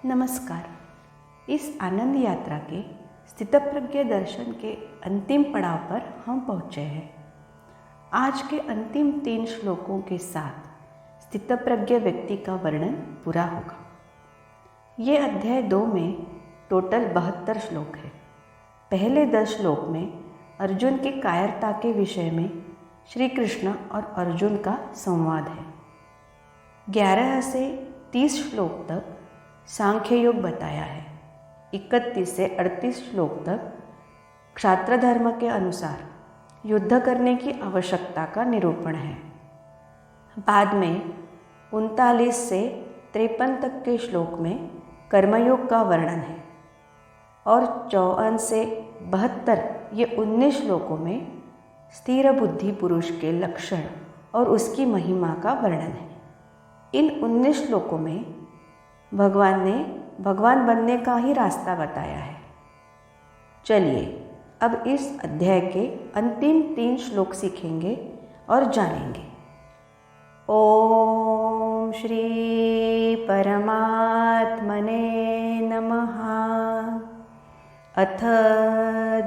नमस्कार। इस आनंद यात्रा के स्थितप्रज्ञ दर्शन के अंतिम पड़ाव पर हम पहुँचे हैं। आज के अंतिम 3 श्लोकों के साथ स्थितप्रज्ञ व्यक्ति का वर्णन पूरा होगा। ये अध्याय 2 में टोटल 72 श्लोक है। पहले 10 श्लोक में अर्जुन की कायरता के विषय में श्री कृष्ण और अर्जुन का संवाद है। 11 से 30 श्लोक तक सांख्य योग बताया है। 31 से 38 श्लोक तक क्षात्र धर्म के अनुसार युद्ध करने की आवश्यकता का निरूपण है। बाद में 39 से 53 तक के श्लोक में कर्मयोग का वर्णन है और 54 से 72 ये 19 श्लोकों में स्थिर बुद्धि पुरुष के लक्षण और उसकी महिमा का वर्णन है। इन 19 श्लोकों में भगवान ने भगवान बनने का ही रास्ता बताया है। चलिए अब इस अध्याय के अंतिम 3 श्लोक सीखेंगे और जानेंगे। ओम श्री परमात्मने नमः। अथ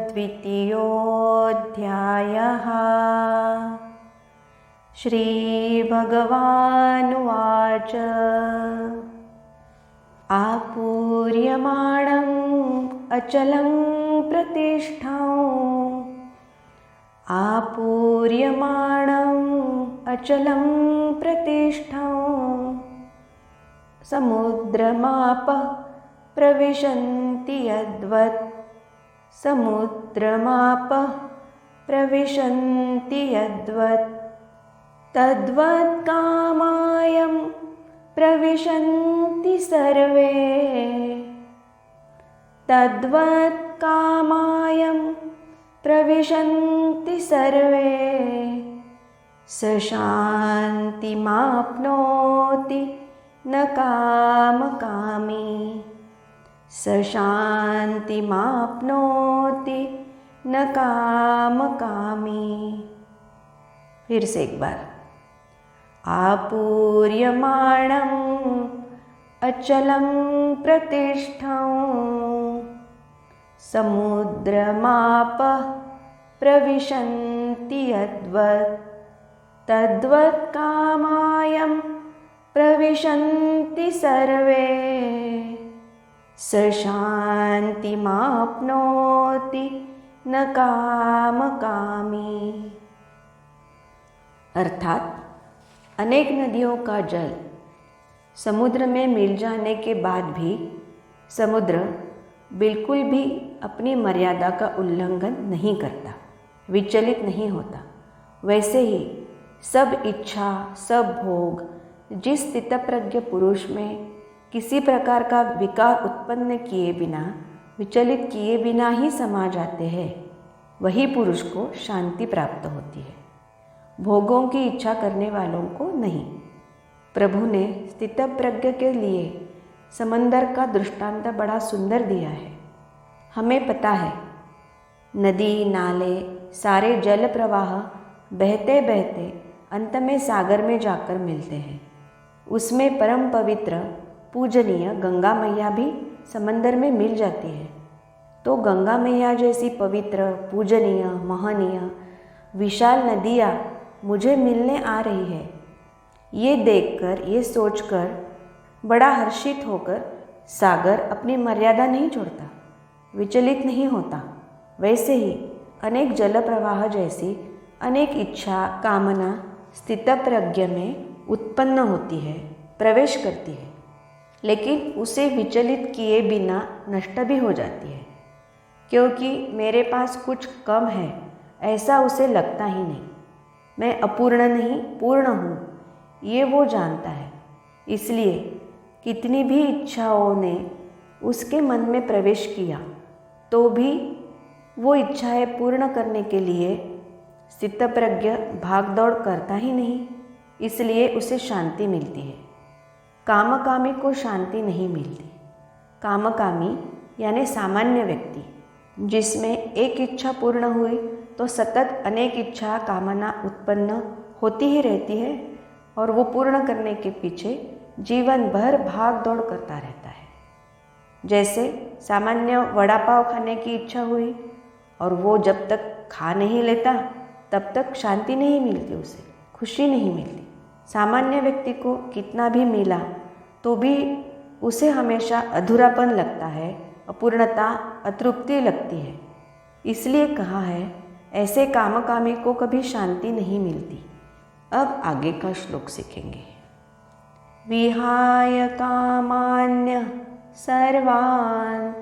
द्वितीयोऽध्यायः। श्री भगवानुवाच। आपूर्यमाणं अचलं प्रतिष्ठं। आपूर्यमाणं अचलं प्रतिष्ठं। समुद्रमापः प्रविशन्ति यद्वत्। समुद्रमापः प्रविशन्ति यद्वत्। तद्वत् कामायं प्रविशन्ति सर्वे। तद्वत् कामायं प्रविशन्ति सर्वे। स शान्तिमाप्नोति न कामकामी। स शान्तिमाप्नोति न कामकामी। फिर से एक बार। आपूर्यमाणं अचलं प्रतिष्ठं। समुद्रमापः प्रविशन्ति यद्वत्। तद्वत् कामायं प्रविशन्ति सर्वे। स शान्तिमाप्नोति न कामकामी। अर्थात अनेक नदियों का जल समुद्र में मिल जाने के बाद भी समुद्र बिल्कुल भी अपनी मर्यादा का उल्लंघन नहीं करता, विचलित नहीं होता। वैसे ही सब इच्छा, सब भोग जिस स्थितप्रज्ञ पुरुष में किसी प्रकार का विकार उत्पन्न किए बिना, विचलित किए बिना ही समा जाते हैं, वही पुरुष को शांति प्राप्त होती है, भोगों की इच्छा करने वालों को नहीं। प्रभु ने स्थितप्रज्ञ के लिए समंदर का दृष्टांत बड़ा सुंदर दिया है। हमें पता है नदी, नाले, सारे जल प्रवाह बहते बहते अंत में सागर में जाकर मिलते हैं। उसमें परम पवित्र पूजनीय गंगा मैया भी समंदर में मिल जाती है। तो गंगा मैया जैसी पवित्र, पूजनीय, महनीय, विशाल नदियाँ मुझे मिलने आ रही है, ये देखकर, ये सोचकर बड़ा हर्षित होकर सागर अपनी मर्यादा नहीं छोड़ता, विचलित नहीं होता। वैसे ही अनेक जल प्रवाह जैसी अनेक इच्छा, कामना स्थितप्रज्ञ में उत्पन्न होती है, प्रवेश करती है, लेकिन उसे विचलित किए बिना नष्ट भी हो जाती है। क्योंकि मेरे पास कुछ कम है ऐसा उसे लगता ही नहीं। मैं अपूर्ण नहीं, पूर्ण हूँ, ये वो जानता है। इसलिए कितनी भी इच्छाओं ने उसके मन में प्रवेश किया तो भी वो इच्छाएं पूर्ण करने के लिए स्थितप्रज्ञ भागदौड़ करता ही नहीं। इसलिए उसे शांति मिलती है। कामकामी को शांति नहीं मिलती। कामकामी यानी सामान्य व्यक्ति, जिसमें एक इच्छा पूर्ण हुई तो सतत अनेक इच्छा, कामना उत्पन्न होती ही रहती है और वो पूर्ण करने के पीछे जीवन भर भाग दौड़ करता रहता है। जैसे सामान्य वड़ा पाव खाने की इच्छा हुई और वो जब तक खा नहीं लेता तब तक शांति नहीं मिलती, उसे खुशी नहीं मिलती। सामान्य व्यक्ति को कितना भी मिला तो भी उसे हमेशा अधूरापन लगता है, अपूर्णता, अतृप्ति लगती है। इसलिए कहा है ऐसे कामकामी को कभी शांति नहीं मिलती। अब आगे का श्लोक सीखेंगे। विहाय कामान्य सर्वान्,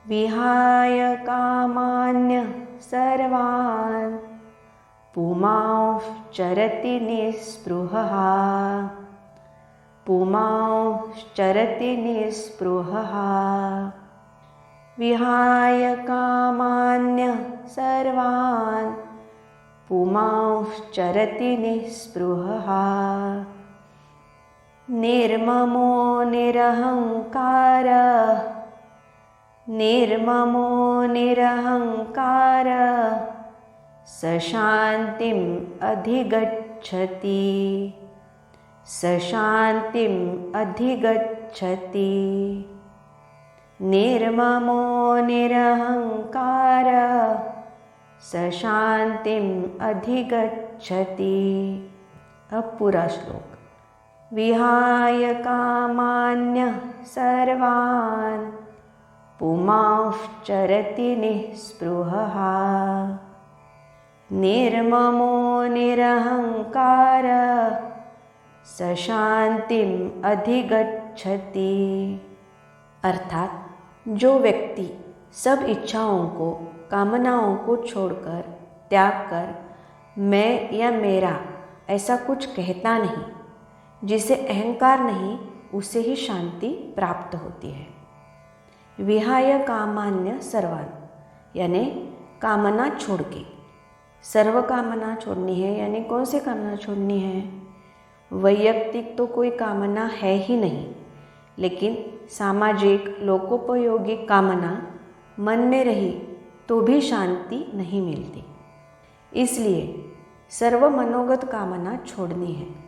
विहाय कामान्य सर्वान् पुमांश्चरति निःस्पृहः, पुमांश्चरति निःस्पृहः। विहाय कामान्य सर्वान् पुमांश्चरति निःस्पृहः। निर्ममो निरहङ्कारः, निर्ममो निरहङ्कारः स शान्तिम् अधिगच्छति, स शान्तिम् अधिगच्छति। निर्ममो निरहङ्कारः स शान्तिम् अधिगच्छति। अब पूरा श्लोक। विहाय कामान्य सर्वान् पुमांश्चरति निःस्पृहः। निर्ममो निरहङ्कारः स शान्तिम् अधिगच्छति। अर्थात जो व्यक्ति सब इच्छाओं को, कामनाओं को छोड़कर, त्याग कर मैं या मेरा ऐसा कुछ कहता नहीं, जिसे अहंकार नहीं, उसे ही शांति प्राप्त होती है। विहाय कामान्य सर्वान् यानी कामना छोड़ के, सर्व कामना छोड़नी है यानी कौन सी कामना छोड़नी है? वैयक्तिक तो कोई कामना है ही नहीं, लेकिन सामाजिक लोकोपयोगी कामना मन में रही तो भी शांति नहीं मिलती। इसलिए सर्व मनोगत कामना छोड़नी है।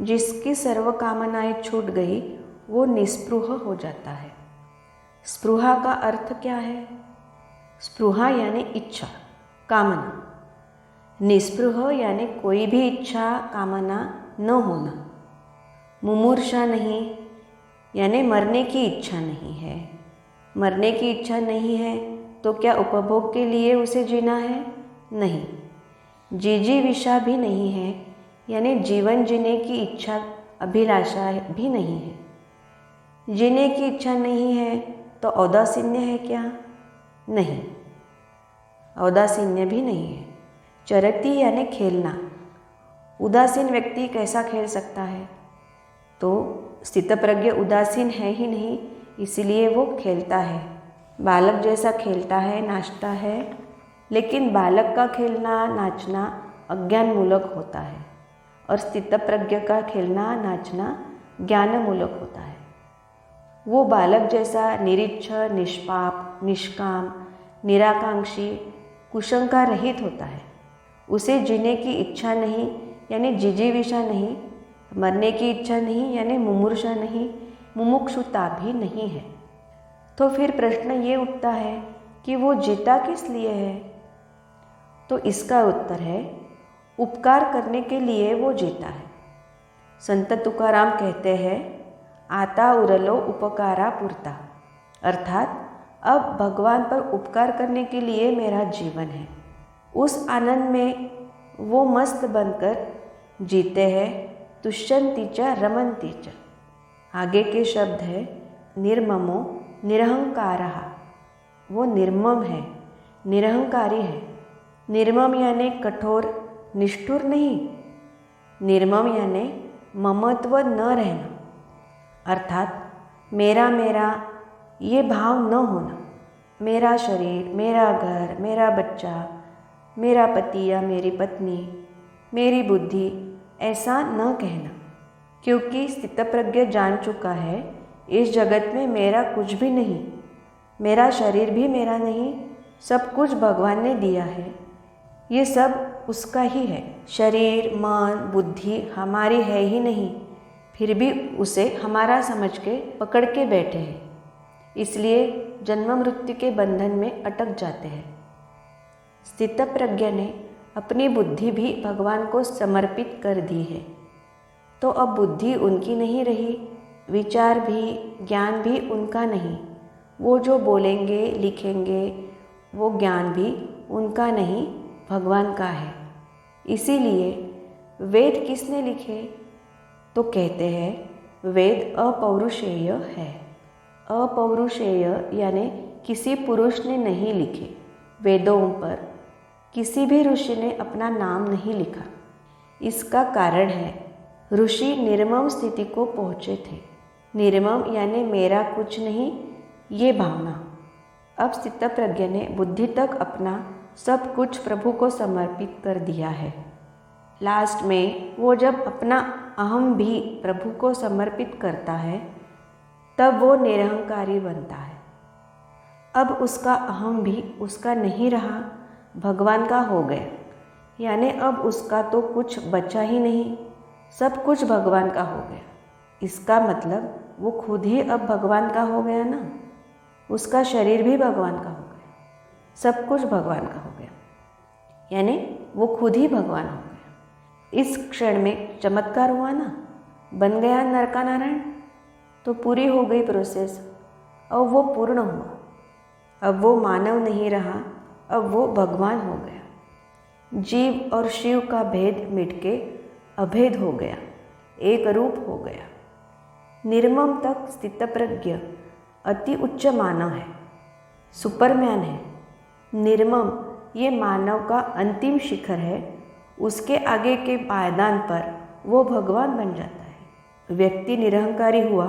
जिसकी सर्व कामनाएं छूट गई वो निस्पृह हो जाता है। स्पृहा का अर्थ क्या है? स्पृहा यानी इच्छा, कामना। निस्पृह यानी कोई भी इच्छा, कामना न होना। मुमूर्षा नहीं यानी मरने की इच्छा नहीं है। मरने की इच्छा नहीं है तो क्या उपभोग के लिए उसे जीना है? नहीं। जिजीविषा भी नहीं है यानी जीवन जीने की इच्छा, अभिलाषा भी नहीं है। जीने की इच्छा नहीं है तो औदासीन्य है क्या? नहीं, औदासीन्य भी नहीं है। चरती यानी खेलना। उदासीन व्यक्ति कैसा खेल सकता है? तो स्थितप्रज्ञ उदासीन है ही नहीं, इसलिए वो खेलता है। बालक जैसा खेलता है, नाचता है, लेकिन बालक का खेलना, नाचना अज्ञानमूलक होता है और स्थितप्रज्ञ का खेलना, नाचना ज्ञानमूलक होता है। वो बालक जैसा निरीच्छर, निष्पाप, निष्काम, निराकांक्षी, कुशंका रहित होता है। उसे जीने की इच्छा नहीं यानी जिजीविषा नहीं, मरने की इच्छा नहीं यानी मुमूर्षा नहीं, मुमुक्षुता भी नहीं है। तो फिर प्रश्न ये उठता है कि वो जीता किस लिए है? तो इसका उत्तर है उपकार करने के लिए वो जीता है। संत तुकाराम कहते हैं, आता उरलो उपकारा पुरता, अर्थात अब भगवान पर उपकार करने के लिए मेरा जीवन है। उस आनंद में वो मस्त बनकर जीते हैं। तुष्यन्ति च रमन्ति च। आगे के शब्द है निर्ममो निरहंकारः। वो निर्मम है, निरहंकारी है। निर्मम यानी कठोर, निष्ठुर नहीं। निर्मम यानी ममत्व न रहना, अर्थात मेरा मेरा ये भाव न होना। मेरा शरीर, मेरा घर, मेरा बच्चा, मेरा पति या मेरी पत्नी, मेरी बुद्धि, ऐसा न कहना। क्योंकि स्थितप्रज्ञ जान चुका है इस जगत में मेरा कुछ भी नहीं, मेरा शरीर भी मेरा नहीं, सब कुछ भगवान ने दिया है। ये सब उसका ही है। शरीर, मन, बुद्धि हमारी है ही नहीं, फिर भी उसे हमारा समझ के पकड़ के बैठे हैं। इसलिए जन्म मृत्यु के बंधन में अटक जाते हैं। स्थितप्रज्ञ ने अपनी बुद्धि भी भगवान को समर्पित कर दी है, तो अब बुद्धि उनकी नहीं रही, विचार भी, ज्ञान भी उनका नहीं। वो जो बोलेंगे लिखेंगे वो ज्ञान भी उनका नहीं, भगवान का है। इसीलिए वेद किसने लिखे? तो कहते हैं वेद अपौरुषेय है। अपौरुषेय यानी किसी पुरुष ने नहीं लिखे। वेदों पर किसी भी ऋषि ने अपना नाम नहीं लिखा। इसका कारण है ऋषि निर्मम स्थिति को पहुँचे थे। निर्मम यानी मेरा कुछ नहीं, ये भावना। अब स्थितप्रज्ञ ने बुद्धि तक अपना सब कुछ प्रभु को समर्पित कर दिया है। लास्ट में वो जब अपना अहम भी प्रभु को समर्पित करता है तब वो निरहंकारी बनता है। अब उसका अहम भी उसका नहीं रहा, भगवान का हो गया। यानी अब उसका तो कुछ बचा ही नहीं, सब कुछ भगवान का हो गया। इसका मतलब वो खुद ही अब भगवान का हो गया ना। उसका शरीर भी भगवान का हो गया, सब कुछ भगवान का हो गया, यानी वो खुद ही भगवान हो गया। इस क्षण में चमत्कार हुआ ना, बन गया नर का नारायण। तो पूरी हो गई प्रोसेस। अब वो पूर्ण हुआ। अब वो मानव नहीं रहा, अब वो भगवान हो गया। जीव और शिव का भेद मिटके अभेद हो गया, एक रूप हो गया। निर्मम तक स्थितप्रज्ञ अति उच्च मानव है, सुपरमैन है। निर्मम ये मानव का अंतिम शिखर है। उसके आगे के पायदान पर वो भगवान बन जाता है। व्यक्ति निरहंकारी हुआ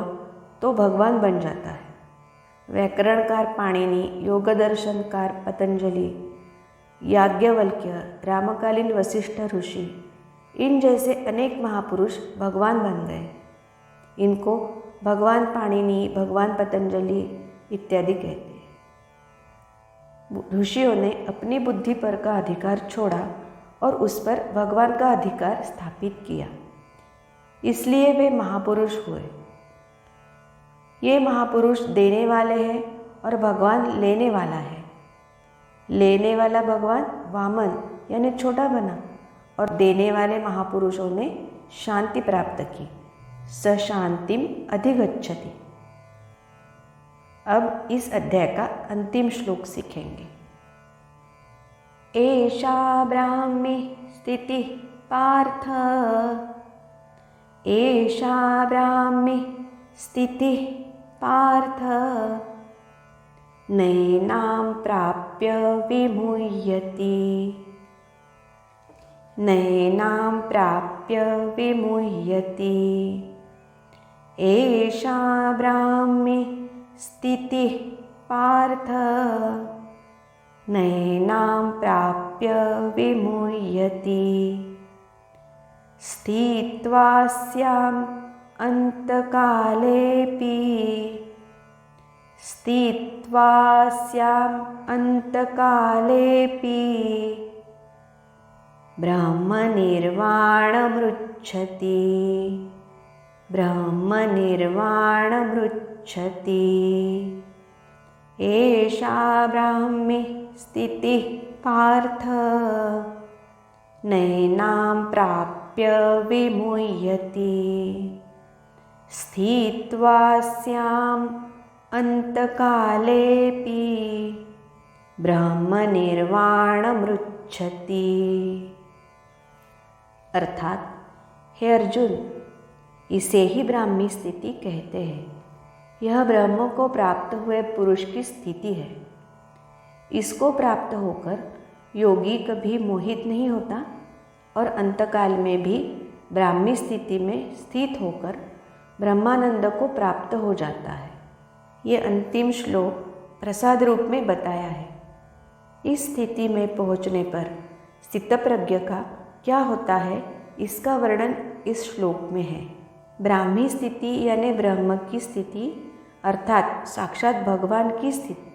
तो भगवान बन जाता है। व्याकरणकार पाणिनि, योगदर्शनकार पतंजलि, याज्ञवल्क्य, रामकालीन वशिष्ठ ऋषि, इन जैसे अनेक महापुरुष भगवान बन गए। इनको भगवान पाणिनि, भगवान पतंजलि इत्यादि कहते हैं। ऋषियों ने अपनी बुद्धि पर का अधिकार छोड़ा और उस पर भगवान का अधिकार स्थापित किया, इसलिए वे महापुरुष हुए। ये महापुरुष देने वाले हैं और भगवान लेने वाला है। लेने वाला भगवान वामन यानी छोटा बना और देने वाले महापुरुषों ने शांति प्राप्त की। स शांतिम अधिगच्छति। अब इस अध्याय का अंतिम श्लोक सीखेंगे। एषा ब्राह्मी स्थिति पार्थ, एषा ब्राह्मी स्थिति पार्थ, नैनां प्राप्य विमुह्यति, नैनां प्राप्य विमुह्यति। एषा ब्राह्मी स्थिति पार्थ, नैनां प्राप्य विमुह्यति। स्थित्वा स्याम् अन्तकालेऽपि, स्थित्वा स्याम् अन्तकालेऽपि, ब्रह्मनिर्वाणमृच्छति, ब्रह्मनिर्वाणमृच्छति। एषा ब्राह्मी स्थितिः पार्थ, नैनां प्राप्य विमुह्यति। स्थित्वा स्याम् अन्तकालेऽपि, ब्रह्मनिर्वाणमृच्छति। अर्थात हे अर्जुन, इसे ही ब्राह्मी स्थिति कहते हैं। यह ब्रह्म को प्राप्त हुए पुरुष की स्थिति है। इसको प्राप्त होकर योगी कभी मोहित नहीं होता और अंतकाल में भी ब्राह्मी स्थिति में स्थित होकर ब्रह्मानंद को प्राप्त हो जाता है। ये अंतिम श्लोक प्रसाद रूप में बताया है। इस स्थिति में पहुँचने पर स्थितप्रज्ञ का क्या होता है, इसका वर्णन इस श्लोक में है। ब्राह्मी स्थिति यानी ब्रह्म की स्थिति अर्थात साक्षात भगवान की स्थिति।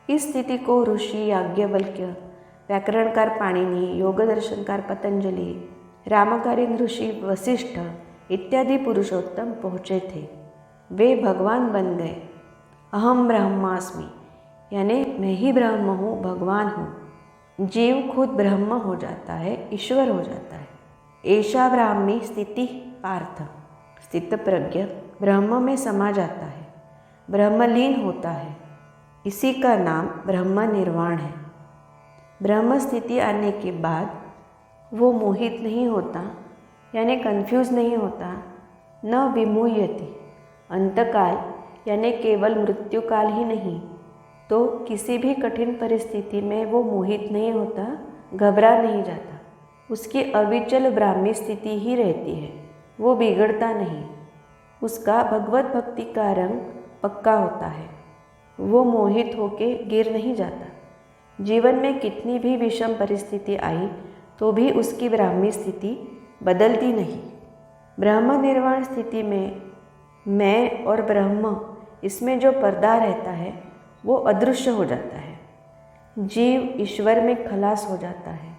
इस स्थिति को ऋषि याज्ञवल्क्य, व्याकरणकार पाणिनि, योगदर्शनकार पतंजलि, रामकालीन ऋषि वशिष्ठ इत्यादि पुरुषोत्तम पहुँचे थे। वे भगवान बन गए। अहम ब्रह्मास्मि, यानी मैं ही ब्रह्म हूँ, भगवान हूँ। जीव खुद ब्रह्म हो जाता है, ईश्वर हो जाता है। ऐशा ब्राह्मी स्थिति पार्थ, स्थित प्रज्ञ ब्रह्म में समा जाता है, ब्रह्मलीन होता है। इसी का नाम ब्रह्म निर्वाण है। ब्रह्म स्थिति आने के बाद वो मोहित नहीं होता, यानी कंफ्यूज नहीं होता, न विमुह्यति, अंतकाल यानी केवल मृत्युकाल ही नहीं, तो किसी भी कठिन परिस्थिति में वो मोहित नहीं होता, घबरा नहीं जाता। उसकी अविचल ब्राह्मी स्थिति ही रहती है, वो बिगड़ता नहीं। उसका भगवत भक्ति का रंग पक्का होता है, वो मोहित होके गिर नहीं जाता। जीवन में कितनी भी विषम परिस्थिति आई तो भी उसकी ब्राह्मी स्थिति बदलती नहीं। ब्रह्म निर्वाण स्थिति में मैं और ब्रह्म, इसमें जो पर्दा रहता है वो अदृश्य हो जाता है। जीव ईश्वर में खलास हो जाता है,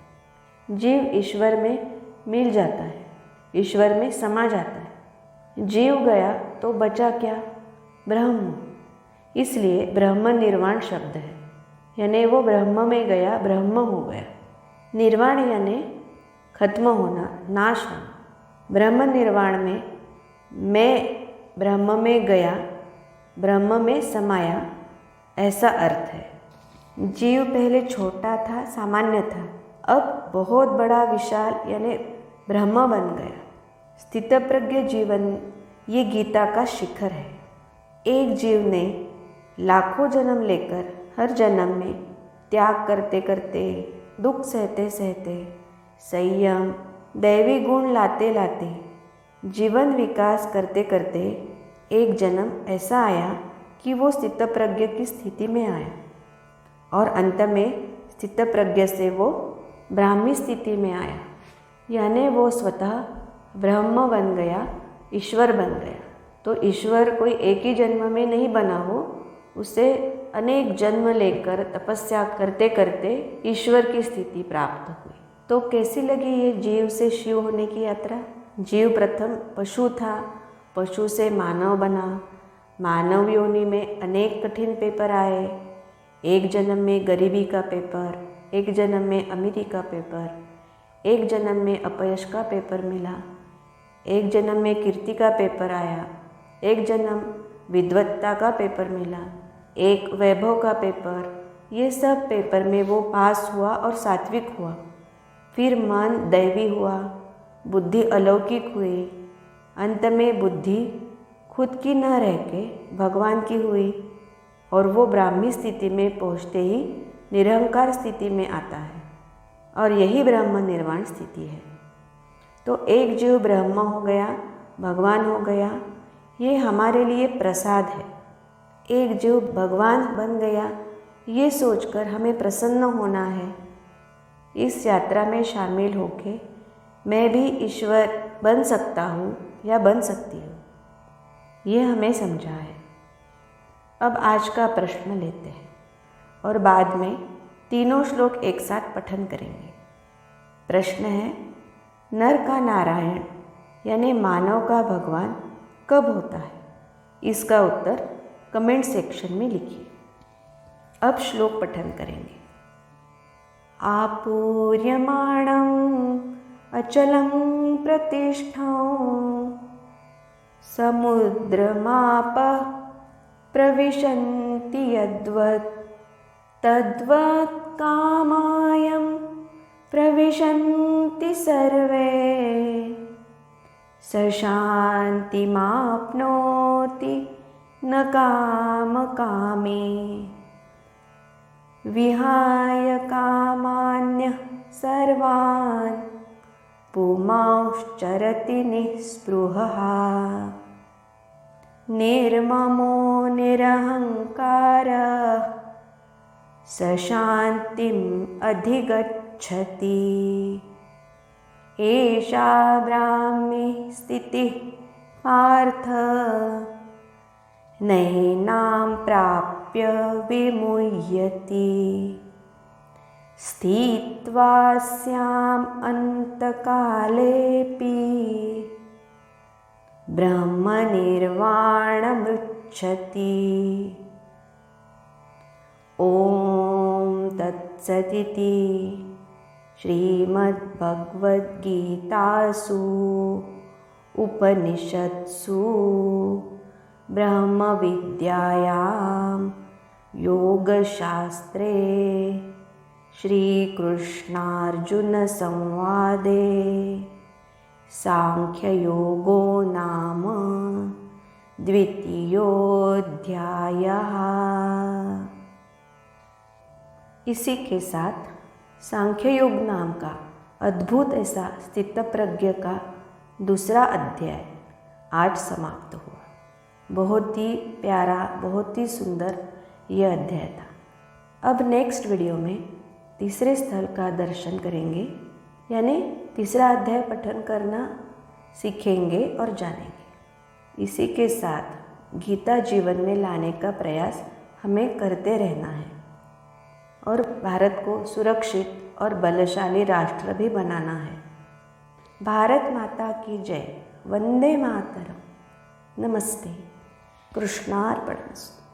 जीव ईश्वर में मिल जाता है, ईश्वर में समा जाता है। जीव गया तो बचा क्या? ब्रह्म। इसलिए ब्रह्म निर्वाण शब्द है, यानी वो ब्रह्म में गया, ब्रह्म हो गया। निर्वाण यानी खत्म होना, नाश होना। ब्रह्म निर्वाण में मैं ब्रह्म में गया, ब्रह्म में समाया, ऐसा अर्थ है। जीव पहले छोटा था, सामान्य था, अब बहुत बड़ा विशाल यानी ब्रह्म बन गया। स्थितप्रज्ञ जीवन ये गीता का शिखर है। एक जीव ने लाखों जन्म लेकर हर जन्म में त्याग करते करते, दुख सहते सहते, संयम, दैवी गुण लाते लाते, जीवन विकास करते करते एक जन्म ऐसा आया कि वो स्थितप्रज्ञ की स्थिति में आया और अंत में स्थितप्रज्ञ से वो ब्राह्मी स्थिति में आया, यानी वो स्वतः ब्रह्म बन गया, ईश्वर बन गया। तो ईश्वर कोई एक ही जन्म में नहीं बना हो, उसे अनेक जन्म लेकर तपस्या करते करते ईश्वर की स्थिति प्राप्त हुई। तो कैसी लगी ये जीव से शिव होने की यात्रा? जीव प्रथम पशु था, पशु से मानव बना, मानव योनि में अनेक कठिन पेपर आए। एक जन्म में गरीबी का पेपर, एक जन्म में अमीरी का पेपर, एक जन्म में अपयश का पेपर मिला, एक जन्म में कीर्ति का पेपर आया, एक जन्म विद्वत्ता का पेपर मिला, एक वैभव का पेपर। ये सब पेपर में वो पास हुआ और सात्विक हुआ। फिर मन दैवी हुआ, बुद्धि अलौकिक हुई, अंत में बुद्धि खुद की न रह के भगवान की हुई और वो ब्राह्मी स्थिति में पहुँचते ही निरहंकार स्थिति में आता है और यही ब्रह्म निर्वाण स्थिति है। तो एक जीव ब्रह्म हो गया, भगवान हो गया, ये हमारे लिए प्रसाद है। एक जीव भगवान बन गया, ये सोचकर हमें प्रसन्न होना है। इस यात्रा में शामिल होके मैं भी ईश्वर बन सकता हूँ या बन सकती हूँ, ये हमें समझा है। अब आज का प्रश्न लेते हैं और बाद में तीनों श्लोक एक साथ पठन करेंगे। प्रश्न है, नर का नारायण यानी मानव का भगवान कब होता है? इसका उत्तर कमेंट सेक्शन में लिखिए। अब श्लोक पठन करेंगे। आपूर्यमाणं अचलं प्रतिष्ठं समुद्रमापः प्रविशन्ति यद्वत् तद्वत् कामायं प्रविशन्ति सर्वे स शान्तिमाप्नोति न कामकामी विहाय कामान्यः सर्वान् पुमांश्चरति निःस्पृहः निर्ममो निरहङ्कारः स शान्तिम् अधिगच्छति। एषा ब्राह्मी स्थितिः पार्थ नैनां प्राप्य विमुह्यति स्थित्वा स्याम् अन्तकालेऽपि ब्रह्मनिर्वाणमृच्छति। ओम तत्सदिति श्रीमद्भगवद्गीतासु उपनिषत्सु ब्रह्मविद्यायां योगशास्त्रे श्रीकृष्णार्जुनसंवादे सांख्ययोगो नाम द्वितीयोऽध्यायः। इसी के साथ सांख्य योग नाम का अद्भुत ऐसा स्थितप्रज्ञ का दूसरा अध्याय आज समाप्त हुआ। बहुत ही प्यारा, बहुत ही सुंदर यह अध्याय था। अब नेक्स्ट वीडियो में तीसरे स्थल का दर्शन करेंगे, यानी तीसरा अध्याय पठन करना सीखेंगे और जानेंगे। इसी के साथ गीता जीवन में लाने का प्रयास हमें करते रहना है और भारत को सुरक्षित और बलशाली राष्ट्र भी बनाना है। भारत माता की जय। वंदे मातरम। नमस्ते। कृष्णार्पणमस्तु।